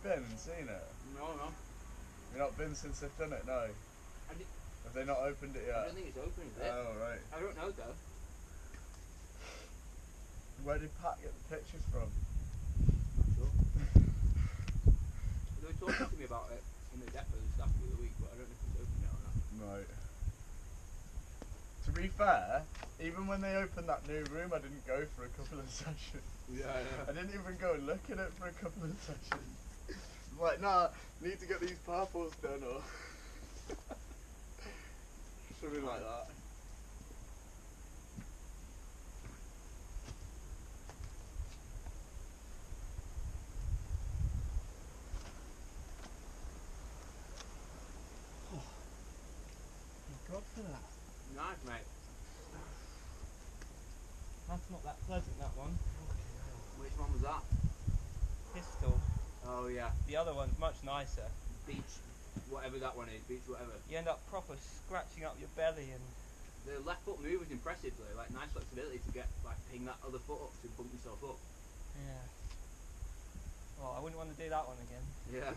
been and seen it? No, no. You've not been since they've done it, no? Have they not opened it I yet? don't think it's open, is it? Oh, right. I don't know though. Where did Pat get the pictures from? Not sure. They were talking to me about it in the depot and stuff the other week, but I don't know if it's open yet or not. Right. To be fair, even when they opened that new room, I didn't go for a couple of sessions. Yeah, I didn't even go and look at it for a couple of sessions. I'm like, nah, need to get these purples done or something like that. Thank God for that. Nice, mate. That's not that pleasant, that one. Which one was that? Pistol. Oh yeah, The other one's much nicer. beach, whatever that one is, beach whatever. You end up proper scratching up your belly and... The left foot move was impressive though, like nice flexibility to get, like, ping that other foot up to bump yourself up. Yeah. Well, I wouldn't want to do that one again. Yeah.